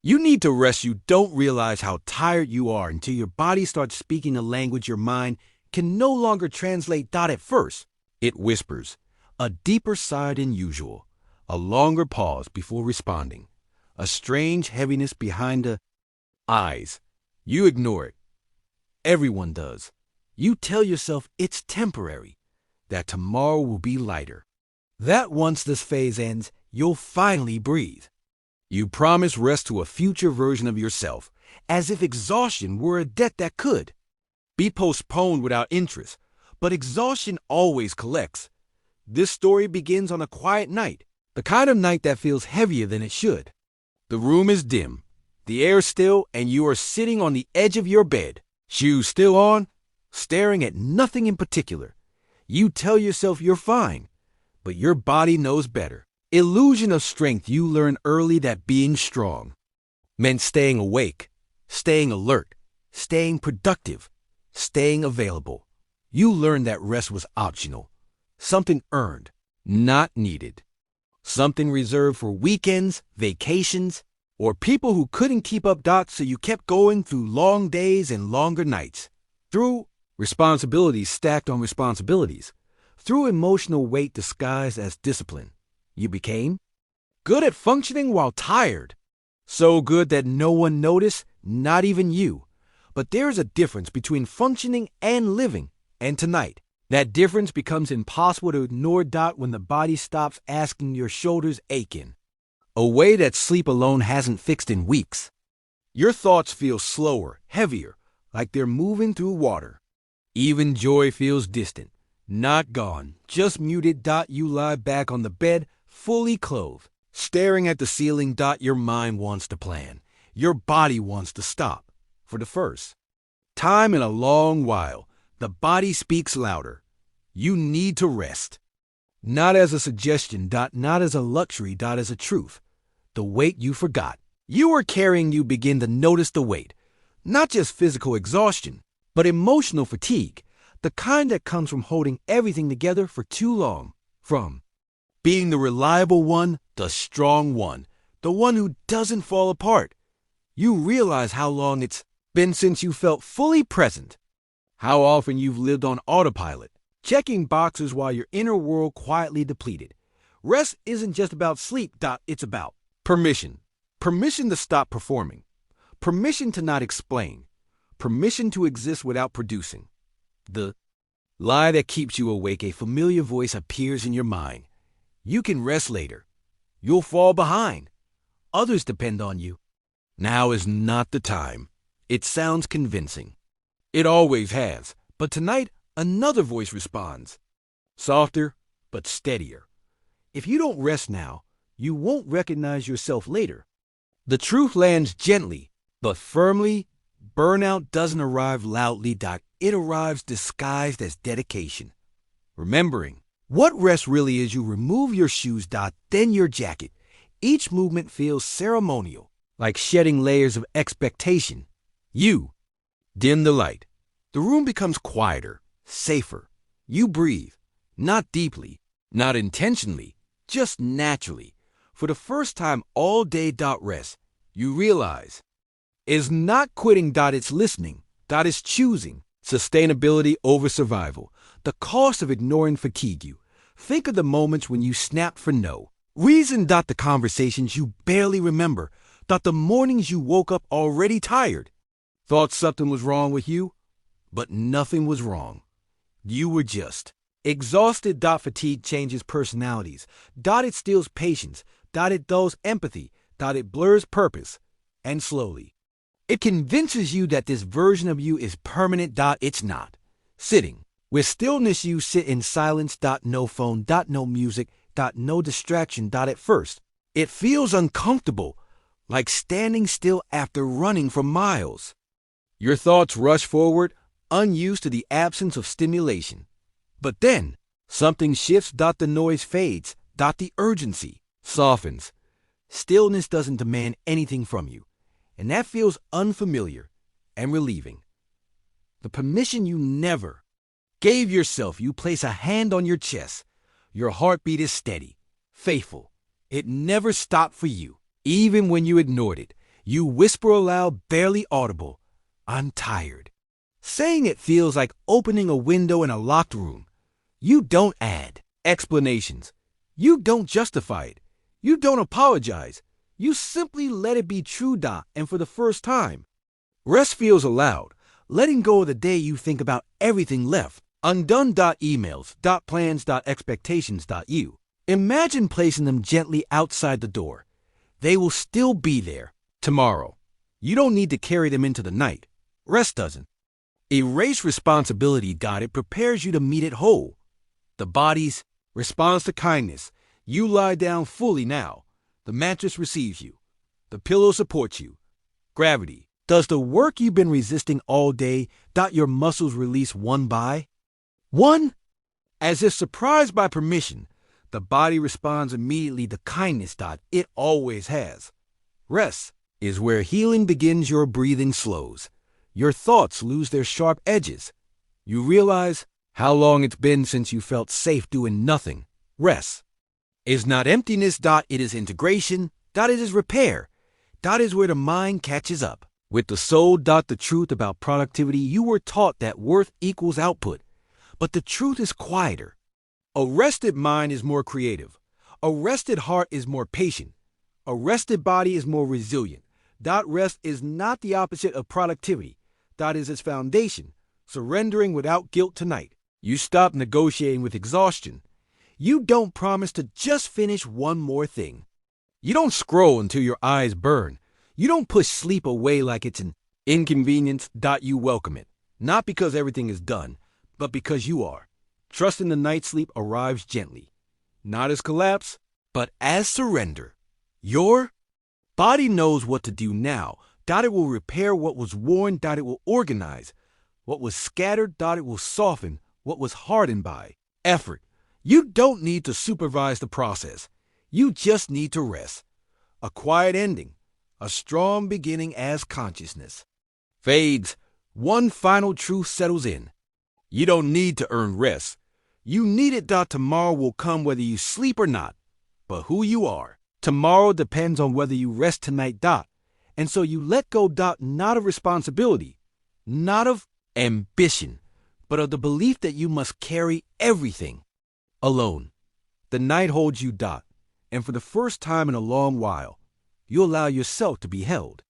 You need to rest. You don't realize how tired you are until your body starts speaking a language your mind can no longer translate. At first, it whispers, a deeper sigh than usual, a longer pause before responding, a strange heaviness behind the eyes. You ignore it. Everyone does. You tell yourself it's temporary, that tomorrow will be lighter, that once this phase ends, you'll finally breathe. You promise rest to a future version of yourself, as if exhaustion were a debt that could be postponed without interest. But exhaustion always collects. This story begins on a quiet night, the kind of night that feels heavier than it should. The room is dim, the air still, and you are sitting on the edge of your bed, shoes still on, staring at nothing in particular. You tell yourself you're fine, but your body knows better. Illusion of strength. You learn early that being strong meant staying awake, staying alert, staying productive, staying available. You learn that rest was optional, something earned, not needed, something reserved for weekends, vacations, or people who couldn't keep up. So you kept going through long days and longer nights, through responsibilities stacked on responsibilities, through emotional weight disguised as discipline. You became good at functioning while tired. So good that no one noticed, not even you. But there is a difference between functioning and living. And tonight, that difference becomes impossible to ignore. When the body stops asking, your shoulders aching, a way that sleep alone hasn't fixed in weeks. Your thoughts feel slower, heavier, like they're moving through water. Even joy feels distant, not gone, just muted. You lie back on the bed, fully clothed, staring at the ceiling. Your mind wants to plan. Your body wants to stop. For the first time in a long while, the body speaks louder. You need to rest. Not as a suggestion. Not as a luxury. As a truth. The weight you forgot you were carrying. You begin to notice the weight. Not just physical exhaustion, but emotional fatigue. The kind that comes from holding everything together for too long. From being the reliable one, the strong one, the one who doesn't fall apart. You realize how long it's been since you felt fully present. How often you've lived on autopilot, checking boxes while your inner world quietly depleted. Rest isn't just about sleep. It's about permission. Permission to stop performing. Permission to not explain. Permission to exist without producing. The lie that keeps you awake. A familiar voice appears in your mind. You can rest later. You'll fall behind. Others depend on you. Now is not the time. It sounds convincing. It always has. But tonight, another voice responds. Softer, but steadier. If you don't rest now, you won't recognize yourself later. The truth lands gently, but firmly. Burnout doesn't arrive loudly. It arrives disguised as dedication. Remembering what rest really is. You remove your shoes. Then your jacket. Each movement feels ceremonial, like shedding layers of expectation. You dim the light. The room becomes quieter, safer. You breathe, not deeply, not intentionally, just naturally. For the first time all day. Rest, you realize, is not quitting. It's listening. It's choosing sustainability over survival. The cost of ignoring fatigue you. Think of the moments when you snapped for no reason. The conversations you barely remember. The mornings you woke up already tired. Thought something was wrong with you, but nothing was wrong. You were just exhausted. Fatigue changes personalities. It steals patience. It dulls empathy. It blurs purpose. And slowly, it convinces you that this version of you is permanent. It's not. Sitting with stillness, you sit in silence. No phone. No music. No distraction. At first, it feels uncomfortable, like standing still after running for miles. Your thoughts rush forward, unused to the absence of stimulation. But then, something shifts. The noise fades. The urgency softens. Stillness doesn't demand anything from you, and that feels unfamiliar and relieving. The permission you never gave yourself. You place a hand on your chest. Your heartbeat is steady, faithful. It never stopped for you, even when you ignored it. You whisper aloud, barely audible, "I'm tired." Saying it feels like opening a window in a locked room. You don't add explanations. You don't justify it. You don't apologize. You simply let it be true. And for the first time, rest feels allowed, letting go of the day you think about everything left. Undone. Emails, plans, expectations. You. Imagine placing them gently outside the door. They will still be there tomorrow. You don't need to carry them into the night. Rest doesn't. Erase responsibility. It prepares you to meet it whole. The body's responds to kindness. You lie down fully now. The mattress receives you. The pillow supports you. Gravity does the work you've been resisting all day. Your muscles release one by one. As if surprised by permission, the body responds immediately to kindness. It always has. Rest is where healing begins. Your breathing slows. Your thoughts lose their sharp edges. You realize how long it's been since you felt safe doing nothing. Rest is not emptiness. It is integration. It is repair. It is where the mind catches up with the soul. The truth about productivity. You were taught that worth equals output, but the truth is quieter. A rested mind is more creative. A rested heart is more patient. A rested body is more resilient. Rest is not the opposite of productivity. That is its foundation. Surrendering without guilt tonight. You stop negotiating with exhaustion. You don't promise to just finish one more thing. You don't scroll until your eyes burn. You don't push sleep away like it's an inconvenience. You welcome it. Not because everything is done, but because you are. Trusting the night sleep arrives gently. Not as collapse, but as surrender. Your body knows what to do now. It will repair what was worn. It will organize what was scattered. It will soften what was hardened by effort. You don't need to supervise the process. You just need to rest. A quiet ending, a strong beginning as consciousness fades. One final truth settles in. You don't need to earn rest. You need it. Tomorrow will come whether you sleep or not. But who you are, tomorrow depends on whether you rest tonight. And so you let go. Not of responsibility, not of ambition, but of the belief that you must carry everything alone. The night holds you. And for the first time in a long while, you allow yourself to be held.